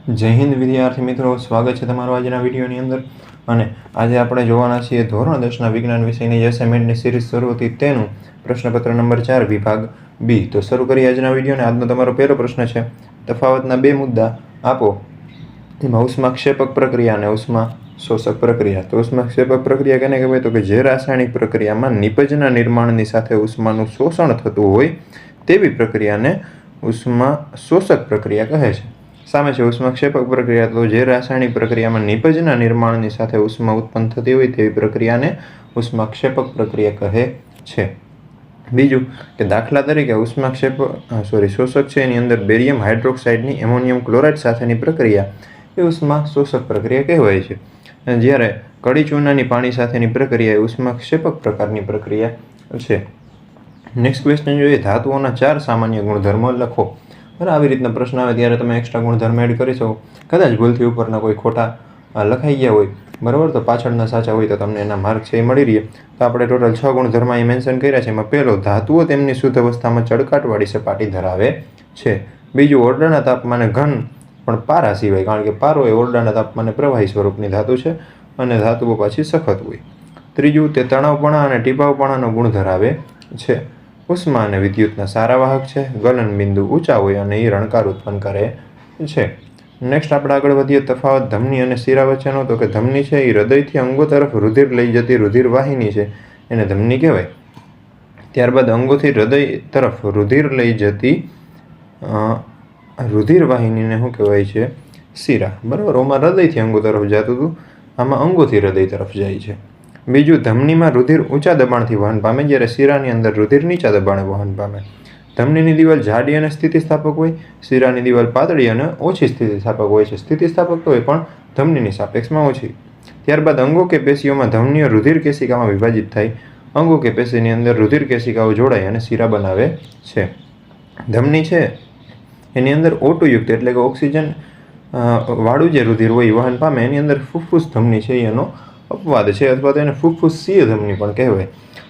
જય હિન્દ વિદ્યાર્થી મિત્રો, સ્વાગત છે તમારું આજના વિડીયોની અંદર. અને આજે આપણે જોવાના છીએ ધોરણ 10ના વિજ્ઞાન વિષયની એસાઇનમેન્ટની સિરીઝ શરૂ હતી તેનું પ્રશ્નપત્ર નંબર 4 વિભાગ બી. તો શરૂ કરીએ આજના વિડીયોને. આજનો તમારો પહેલો પ્રશ્ન છે, તફાવતના બે મુદ્દા આપો. તેમાં ઉષ્માક્ષેપક પ્રક્રિયા અને ઉષ્મા શોષક પ્રક્રિયા. તો ઉષ્માક્ષેપક પ્રક્રિયા કેને કહેવાય? તો કે જે રાસાયણિક પ્રક્રિયામાં નિપજના નિર્માણની સાથે ઉષ્માનું શોષણ થતું હોય તેવી પ્રક્રિયાને ઉષ્મા શોષક પ્રક્રિયા કહે છે. સામે છે ઉષ્માક્ષેપક પ્રક્રિયા. તો જે રાસાયણિક પ્રક્રિયામાં નિપજના નિર્માણની સાથે ઉષ્મા ઉત્પન્ન થતી હોય તેવી પ્રક્રિયાને ઉષ્માક્ષેપક પ્રક્રિયા કહે છે. બીજું કે દાખલા તરીકે શોષક છે એની અંદર બેરિયમ હાઇડ્રોક્સાઇડની એમોનિયમ ક્લોરાઇડ સાથેની પ્રક્રિયા એ ઉષ્મા શોષક પ્રક્રિયા કહેવાય છે. જ્યારે કડી ચૂનાની પાણી સાથેની પ્રક્રિયા એ ઉષ્માક્ષેપક પ્રકારની પ્રક્રિયા છે. નેક્સ્ટ ક્વેશ્ચન જોઈએ, ધાતુઓના 4 સામાન્ય ગુણધર્મો લખો. આવી રીતના પ્રશ્ન આવે ત્યારે તમે એક્સ્ટ્રા ગુણધર્મ એડ કરી શકો. કદાચ ભૂલથી ઉપરના કોઈ ખોટા લખાઈ ગયા હોય, બરાબર, તો પાછળના સાચા હોય તો તમને એના માર્ક છે એ મળી રહે. તો આપણે ટોટલ 6 ગુણધર્મ અહીં મેન્શન કર્યા છે. એમાં પહેલો, ધાતુઓ તેમની શુદ્ધ અવસ્થામાં ચળકાટવાળી સપાટી ધરાવે છે. બીજું, ઓરડાના તાપમાને ઘન પણ પારા સિવાય, કારણ કે પારો એ ઓરડાના તાપમાને પ્રવાહી સ્વરૂપની ધાતુ છે અને ધાતુઓ પાછી સખત હોય. ત્રીજું, તે તણાવપણા અને ટીપાવપણાનો ગુણ ધરાવે છે. ઉષ્મા અને વિદ્યુતના સારા વાહક છે. ગલન બિંદુ ઊંચા હોય અને એ રણકાર ઉત્પન્ન કરે છે. નેક્સ્ટ આપણે આગળ વધીએ, તફાવત ધમની અને શિરા વચ્ચેનો. તો કે ધમની છે એ હૃદયથી અંગો તરફ રુધિર લઈ જતી રુધિર વાહિની છે, એને ધમની કહેવાય. ત્યારબાદ અંગોથી હૃદય તરફ રુધિર લઈ જતી રુધિર વાહિનીને શું કહેવાય છે? શિરા. બરાબર, ઓમાં હૃદયથી અંગો તરફ જતું હતું, આમાં અંગોથી હૃદય તરફ જાય છે. બીજું, ધમનીમાં રુધિર ઊંચા દબાણથી વહન પામે, જ્યારે શિરાની અંદર રુધિર નીચા દબાણે વહન પામે. ધમનીની દિવાલ જાડી અને સ્થિતિસ્થાપક હોય, શિરાની દિવાલ પાતળી અને ઓછી સ્થિતિસ્થાપક હોય છે. સ્થિતિસ્થાપક તો હોય પણ ધમનીની સાપેક્ષમાં ઓછી. ત્યારબાદ અંગો કે પેશીઓમાં ધમનીઓ રુધિર કેશિકામાં વિભાજિત થાય. અંગો કે પેશીની અંદર રુધિર કેશિકાઓ જોડાય અને શિરા બનાવે છે. ધમની છે એની અંદર O2 યુક્ત એટલે કે ઓક્સિજન વાળું જે રુધિર હોય વહન પામે, એની અંદર ફુફ્ફુસ ધમની છે એનો અપવાદ છે, અથવા તો એને ફુફ્ફુસીય ધમની પણ કહેવાય.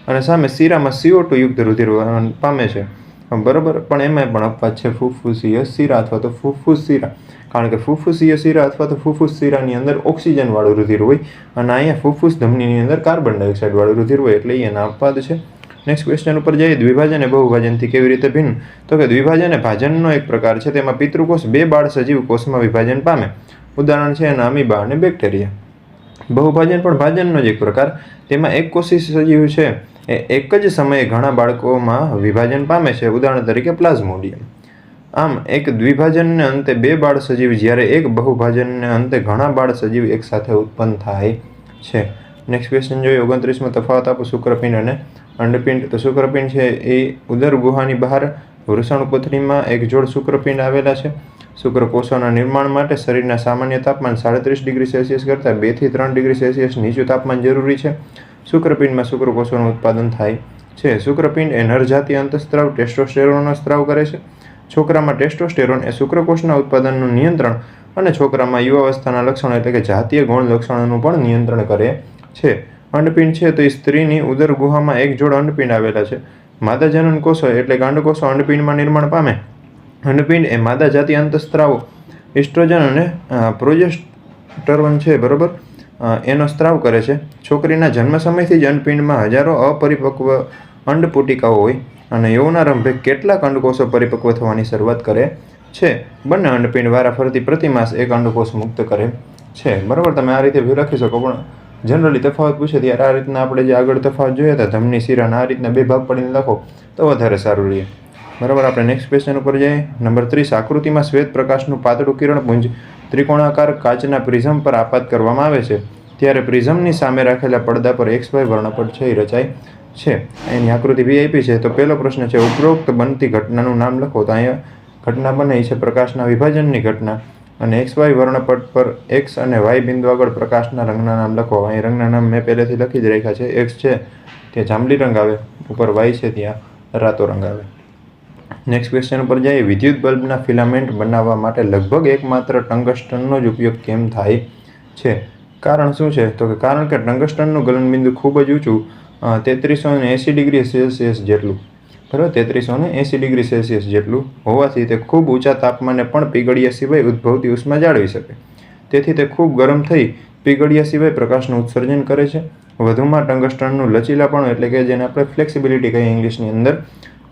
અને સામે શિરામાં CO2 યુક્ત રુધિર વહન પામે છે, બરાબર, પણ એમાં પણ અપવાદ છે, ફુફ્ફુસીય શિરા અથવા તો ફુફ્ફુસ શિરા. કારણ કે ફુફ્ફુસીય શિરા અથવા તો ફુફ્ફુસ શિરાની અંદર ઓક્સિજન વાળું રુધિર હોય અને અહીંયા ફુફ્ફુસ ધમનીની અંદર કાર્બન ડાયોક્સાઇડ વાળું રુધિર હોય, એટલે એના અપવાદ છે. નેક્સ્ટ ક્વેશ્ચન ઉપર જઈએ, દ્વિભાજન એ બહુભાજનથી કેવી રીતે ભિન્ન? તો કે દ્વિભાજન એ ભાજનનો એક પ્રકાર છે. તેમાં પિતૃકોષ 2 બાળ સજીવ કોષમાં વિભાજન પામે. ઉદાહરણ છે એના અમીબા અને બેક્ટેરિયા. બહુભાજન પણ ભાજનનો જ એક પ્રકાર. તેમાં એક કોષી સજીવ છે એ એક જ સમયે ઘણા બાળકોમાં વિભાજન પામે છે. ઉદાહરણ તરીકે પ્લાઝ્મોડિયમ. આમ એક દ્વિભાજનને અંતે 2 બાળ સજીવ, જ્યારે એક બહુભાજનને અંતે ઘણા બાળ સજીવ એકસાથે ઉત્પન્ન થાય છે. નેક્સ્ટ ક્વેશ્ચન જોઈએ, 29મો તફાવત આપો શુક્રપિંડ અને અંડપિંડ. તો શુક્રપિંડ છે એ ઉદર ગુહાની બહાર વૃષણપથરીમાં એક જોડ શુક્રપિંડ આવેલા છે. શુક્રકોષોના નિર્માણ માટે શરીરના સામાન્ય તાપમાન 37 ડિગ્રી સેલ્સિયસ કરતાં 2 થી 3 ડિગ્રી સેલ્સિયસ નીચું તાપમાન જરૂરી છે. શુક્રપિંડમાં શુક્રકોષોનું ઉત્પાદન થાય છે. શુક્રપિંડ એ નરજાતીય અંતઃસ્ત્રાવ ટેસ્ટોસ્ટેરોનનો સ્ત્રાવ કરે છે. છોકરામાં ટેસ્ટોસ્ટેરોન એ શુક્રકોષના ઉત્પાદનનું નિયંત્રણ અને છોકરામાં યુવાવસ્થાના લક્ષણો એટલે કે જાતીય ગૌણ લક્ષણોનું પણ નિયંત્રણ કરે છે. અંડપિંડ છે તો એ સ્ત્રીની ઉદર ગુહામાં એક જોડ અંડપિંડ આવેલા છે. માદા જનન કોષો એટલે કે અંડકોષો અંડપિંડમાં નિર્માણ પામે. અંડપિંડ એ માદા જાતીય અંતઃસ્ત્રાવો ઇસ્ટ્રોજન અને પ્રોજેસ્ટરોન છે, બરાબર, એનો સ્ત્રાવ કરે છે. છોકરીના જન્મ સમયથી જ અંડપિંડમાં હજારો અપરિપક્વ અંડપુટિકાઓ હોય અને યૌનારંભે કેટલાક અંડકોષો પરિપક્વ થવાની શરૂઆત કરે છે. બંને અંડપિંડ વારાફરતી પ્રતિમાસ એક અંડકોષ મુક્ત કરે છે. બરાબર, તમે આ રીતે લખી શકો, પણ જનરલી તફાવત પૂછે ત્યારે આ રીતના આપણે જે આગળ તફાવત જોયા હતા ધમની શિરાના, આ રીતના 2 ભાગ પડીને લખો તો વધારે સારું રહે. બરાબર, આપણે નેક્સ્ટ ક્વેશ્ચન ઉપર જઈએ. નંબર 30, આકૃતિમાં શ્વેત પ્રકાશનું પાતળું કિરણપુંજ ત્રિકોણાકાર કાચના પ્રિઝમ પર આપાત કરવામાં આવે છે, ત્યારે પ્રિઝમની સામે રાખેલા પડદા પર XY વર્ણપટ છે એ રચાય છે. એની આકૃતિ બી આપી છે. તો પહેલો પ્રશ્ન છે, ઉપરોક્ત બનતી ઘટનાનું નામ લખો. તો અહીંયા ઘટના બને છે પ્રકાશના વિભાજનની ઘટના, અને XY વર્ણપટ પર X અને Y બિંદુ આગળ પ્રકાશના રંગના નામ લખો. અહીં રંગના નામ મેં પહેલેથી લખી જ રાખ્યા છે. X છે ત્યાં જાંબલી રંગ આવે, ઉપર Y છે ત્યાં રાતો રંગ આવે. નેક્સ્ટ ક્વેશ્ચન ઉપર જઈએ, વિદ્યુત બલ્બના ફિલામેન્ટ બનાવવા માટે લગભગ એકમાત્ર ટંગસ્ટનનો જ ઉપયોગ કેમ થાય છે? કારણ શું છે? તો કે કારણ કે ટંગસ્ટનનું ગલનબિંદુ ખૂબ જ ઊંચું 3380 ડિગ્રી સેલ્સિયસ જેટલું બરાબર 3380 ડિગ્રી સેલ્સિયસ જેટલું હોવાથી તે ખૂબ ઊંચા તાપમાને પણ પીગળ્યા સિવાય ઉદ્ભવતી ઉષ્મા જાળવી શકે. તેથી તે ખૂબ ગરમ થઈ પીગળ્યા સિવાય પ્રકાશનું ઉત્સર્જન કરે છે. વધુમાં ટંગસ્ટનનું લચીલાપણું એટલે કે જેને આપણે ફ્લેક્સિબિલિટી કહીએ ઇંગ્લિશની અંદર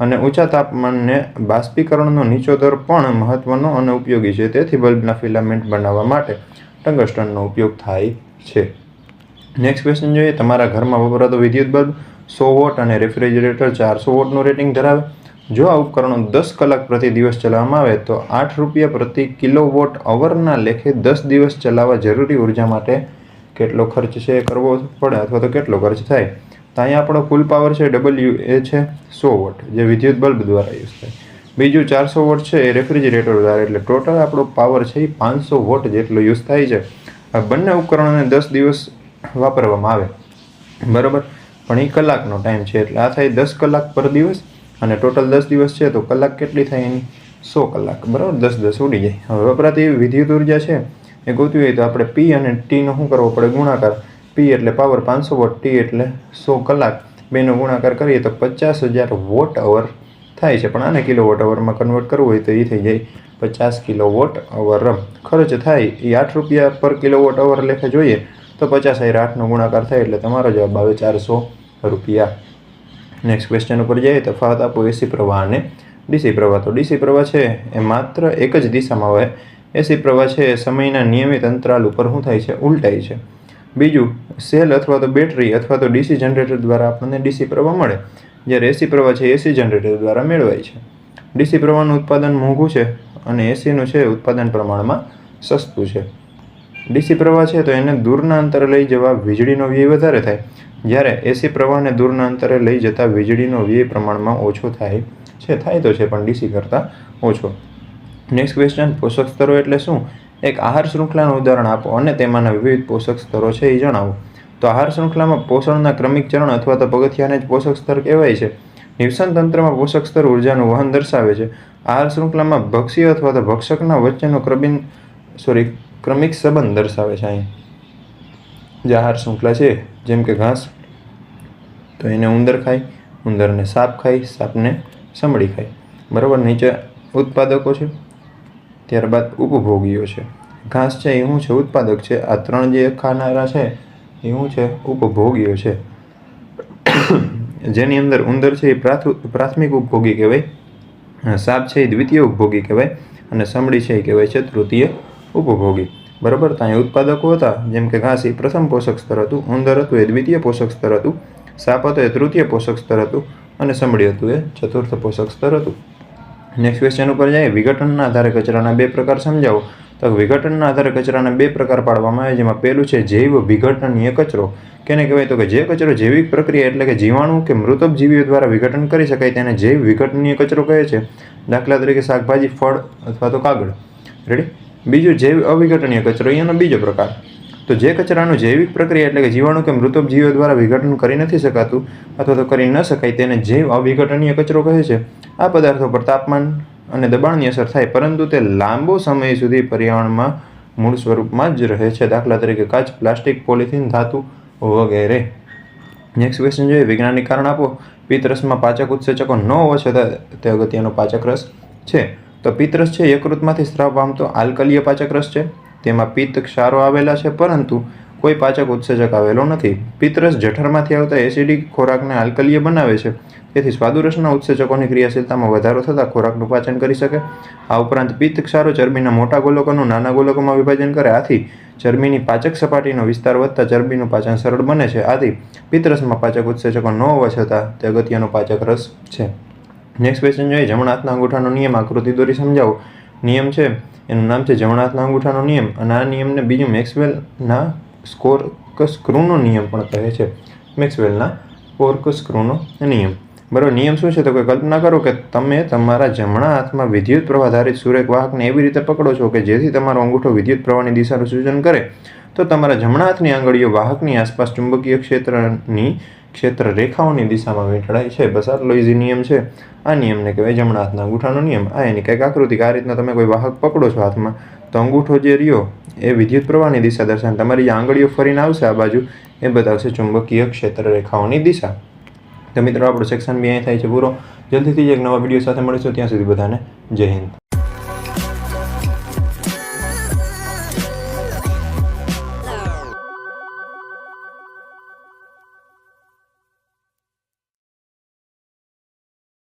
અને ઊંચા તાપમાનને બાષ્પીકરણનો નીચો દર પણ મહત્વનો અને ઉપયોગી છે. તેથી બલ્બના ફિલામેન્ટ બનાવવા માટે ટંગસ્ટનનો ઉપયોગ થાય છે. નેક્સ્ટ ક્વેશ્ચન જોઈએ. તમારા ઘરમાં વપરાતો વિદ્યુત બલ્બ 100 વોટ અને રેફ્રિજરેટર 400 વોટનું રેટિંગ ધરાવે. જો આ ઉપકરણો 10 કલાક પ્રતિ દિવસ ચલાવવામાં આવે તો ₹8 પ્રતિ કિલોવોટ અવરના લેખે 10 દિવસ ચલાવવા જરૂરી ઉર્જા માટે કેટલો ખર્ચ છે એ કરવો પડે અથવા તો કેટલો ખર્ચ થાય. તો અહીંયા આપણો કુલ પાવર છે W એ છે 100 વોટ જે વિદ્યુત બલ્બ દ્વારા યુઝ થાય. બીજું 400 વોટ છે એ રેફ્રિજરેટર દ્વારા, એટલે ટોટલ આપણો પાવર છે એ 500 વોટ જેટલો યુઝ થાય છે. આ બંને ઉપકરણોને 10 દિવસ વાપરવામાં આવે બરાબર, પણ એ કલાકનો ટાઈમ છે એટલે આ થાય 10 કલાક પર દિવસ અને ટોટલ 10 દિવસ છે તો કલાક કેટલી થાય એની 100 કલાક બરાબર. 10 ઉડી જાય. હવે વપરાતી વિદ્યુત ઉર્જા છે એ ગોતવી હોય તો આપણે P અને Tનો શું કરવો પડે ગુણાકાર. P એટલે પાવર 500 વોટ, T એટલે 100 કલાક, બેનો ગુણાકાર કરીએ તો 50,000 વોટ અવર થાય છે. પણ આને કિલોવોટ અવરમાં કન્વર્ટ કરવું હોય તો એ થઈ જાય 50 કિલોવોટ અવર. ખર્ચ થાય એ ₹8 પર કિલોવોટ અવર લેખે જોઈએ તો 50 × 8નો ગુણાકાર થાય એટલે તમારો જવાબ આવે ₹400. નેક્સ્ટ ક્વેશ્ચન ઉપર જઈએ. તફાવત આપો એસી પ્રવાહ અને ડીસી પ્રવાહ. તો ડીસી પ્રવાહ છે એ માત્ર એક જ દિશામાં વહે. એસી પ્રવાહ છે એ સમયના નિયમિત અંતરાલ ઉપર શું થાય છે ઉલટાય છે. બીજું સેલ અથવા તો બેટરી અથવા તો ડીસી જનરેટર દ્વારા આપણને ડીસી પ્રવાહ મળે, જ્યારે એસી પ્રવાહ છે એસી જનરેટર દ્વારા મેળવાય છે. ડીસી પ્રવાહનું ઉત્પાદન મોંઘું છે અને એસીનું છે ઉત્પાદન પ્રમાણમાં સસ્તું છે. ડીસી પ્રવાહ છે તો એને દૂરના અંતરે લઈ જવા વીજળીનો વ્યય વધારે થાય, જ્યારે એસી પ્રવાહને દૂરના અંતરે લઈ જતા વીજળીનો વ્યય પ્રમાણમાં ઓછો થાય છે. થાય તો છે પણ ડીસી કરતાં ઓછો. Next question. પોષક સ્તરો એટલે શું? એક આહાર શૃંખલાનું ઉદાહરણ આપો અને તેમાંના વિવિધ પોષક સ્તરો છે એ જણાવો. તો આહાર શૃંખલામાં પોષણના ક્રમિક ચરણ અથવા તો પગથિયાને જ પોષક સ્તર કહેવાય છે. નિવસન તંત્રમાં પોષક સ્તર ઉર્જાનું વહન દર્શાવે છે. આહાર શૃંખલામાં ભક્ષ્ય અથવા તો ભક્ષકના વચ્ચેનો ક્રમિક સંબંધ દર્શાવે છે. અહીં જે આહાર શૃંખલા છે જેમ કે ઘાસ તો એને ઉંદર ખાય, ઉંદરને સાપ ખાય, સાપને સમડી ખાય બરાબર. નીચે ઉત્પાદકો છે, ત્યારબાદ ઉપભોગીઓ છે. ઘાસ છે એ શું છે ઉત્પાદક છે. આ ત્રણ જે ખાનારા છે એ શું છે ઉપભોગીઓ છે. જેની અંદર ઉંદર છે એ પ્રાથમિક ઉપભોગી કહેવાય, સાપ છે એ દ્વિતીય ઉપભોગી કહેવાય અને સમડી છે એ કહેવાય છે તૃતીય ઉપભોગી બરાબર. તો અહીંયા ઉત્પાદકો હતા જેમ કે ઘાસ એ પ્રથમ પોષક સ્તર હતું, ઉંદર હતું એ દ્વિતીય પોષક સ્તર હતું, સાપ હતો એ તૃતીય પોષક સ્તર હતું અને સમડી હતું એ ચતુર્થ પોષક સ્તર હતું. નેક્સ્ટ ક્વેશ્ચન ઉપર જાય. વિઘટનના આધારે કચરાના બે પ્રકાર સમજાવો. તો વિઘટનના આધારે કચરાના બે પ્રકાર પાડવામાં આવે, જેમાં પહેલું છે જૈવ વિઘટનીય કચરો. કેને કહેવાય તો કે જે કચરો જૈવિક પ્રક્રિયા એટલે કે જીવાણુ કે મૃતોપજીવીઓ દ્વારા વિઘટન કરી શકાય તેને જૈવ વિઘટનીય કચરો કહે છે. દાખલા તરીકે શાકભાજી, ફળ અથવા તો કાગળ. રેડી. બીજું જૈવ અવિઘટનીય કચરો, એનો બીજો પ્રકાર. તો જે કચરાનું જૈવિક પ્રક્રિયા એટલે કે જીવાણુ કે મૃતોપજીવીઓ દ્વારા વિઘટન કરી નથી શકાતું અથવા તો કરી ન શકાય તેને જૈવ અવિઘટનીય કચરો કહે છે. આ પદાર્થો પર તાપમાન અને દબાણની અસર થાય પરંતુ તે લાંબો સમય સુધી પર્યાવરણમાં મૂળ સ્વરૂપમાં જ રહે છે. દાખલા તરીકે કાચ, પ્લાસ્ટિક, પોલિથીન, ધાતુ વગેરે. નેક્સ્ટ ક્વેશ્ચન જોઈએ. વૈજ્ઞાનિક કારણ આપો. પિત્તરસમાં પાચક ઉત્સેચકો ન હોવા છતાં તે અગત્યનો પાચક રસ છે. તો પિત્તરસ છે યકૃતમાંથી સ્રાવ પામતો આલ્કલીય પાચક રસ છે. તેમાં પિત્ત ક્ષારો આવેલા છે પરંતુ કોઈ પાચક ઉત્સેચક આવેલો નથી. પિત્તરસ જઠરમાંથી આવતા એસિડિક ખોરાકને આલ્કલીય બનાવે છે, તેથી સ્વાદુરસના ઉત્સેચકોની ક્રિયાશીલતામાં વધારો થતાં ખોરાકનું પાચન કરી શકે. આ ઉપરાંત પિત્ત ક્ષારો ચરબીના મોટા ગોલકોનું નાના ગોલકોમાં વિભાજન કરે, આથી ચરબીની પાચક સપાટીનો વિસ્તાર વધતા ચરબીનું પાચન સરળ બને છે. આથી પિત્તરસમાં પાચક ઉત્સેચકો ન હોવા છતાં તે અગત્યનો પાચક રસ છે. નેક્સ્ટ ક્વેશ્ચન જોઈએ. જમણા હાથના અંગૂઠાનો નિયમ આકૃતિ દોરી સમજાવો. નિયમ છે એનું નામ છે જમણા હાથના અંગૂઠાનો નિયમ અને આ નિયમને બીજું મેક્સવેલના કોર્કસ્ક્રૂનો નિયમ પણ કહે છે. મેક્સવેલના કોર્કસ્ક્રૂનો નિયમ બરાબર. નિયમ શું છે તો કે કલ્પના કરો કે તમે તમારા જમણા હાથમાં વિદ્યુત પ્રવાહ ધારિત સુરેખ વાહકને એવી રીતે પકડો છો કે જેથી તમારો અંગૂઠો વિદ્યુત પ્રવાહની દિશાનું સૂચન કરે, તો તમારા જમણા હાથની આંગળીઓ વાહકની આસપાસ ચુંબકીય ક્ષેત્ર રેખાઓની દિશામાં વીંટળાય છે. બસ આટલો ઇઝી નિયમ છે. આ નિયમને કહેવાય જમણા હાથના અંગૂઠાનો નિયમ. આ એની કંઈક આકૃતિ. આ રીતના તમે કોઈ વાહક પકડો છો હાથમાં તો અંગૂઠો જે રહ્યો એ વિદ્યુત પ્રવાહની દિશા દર્શાવે, તમારી જે આંગળીઓ ફરીને આવશે આ બાજુ એ બતાવશે ચુંબકીય ક્ષેત્ર રેખાઓની દિશા. તો મિત્રો આપણો સેક્શન બી અહીં થાય છે પૂરો. જલ્દીથી જ એક નવા વિડીયો સાથે મળીશું. ત્યાં સુધી બધાને જય હિન્દ.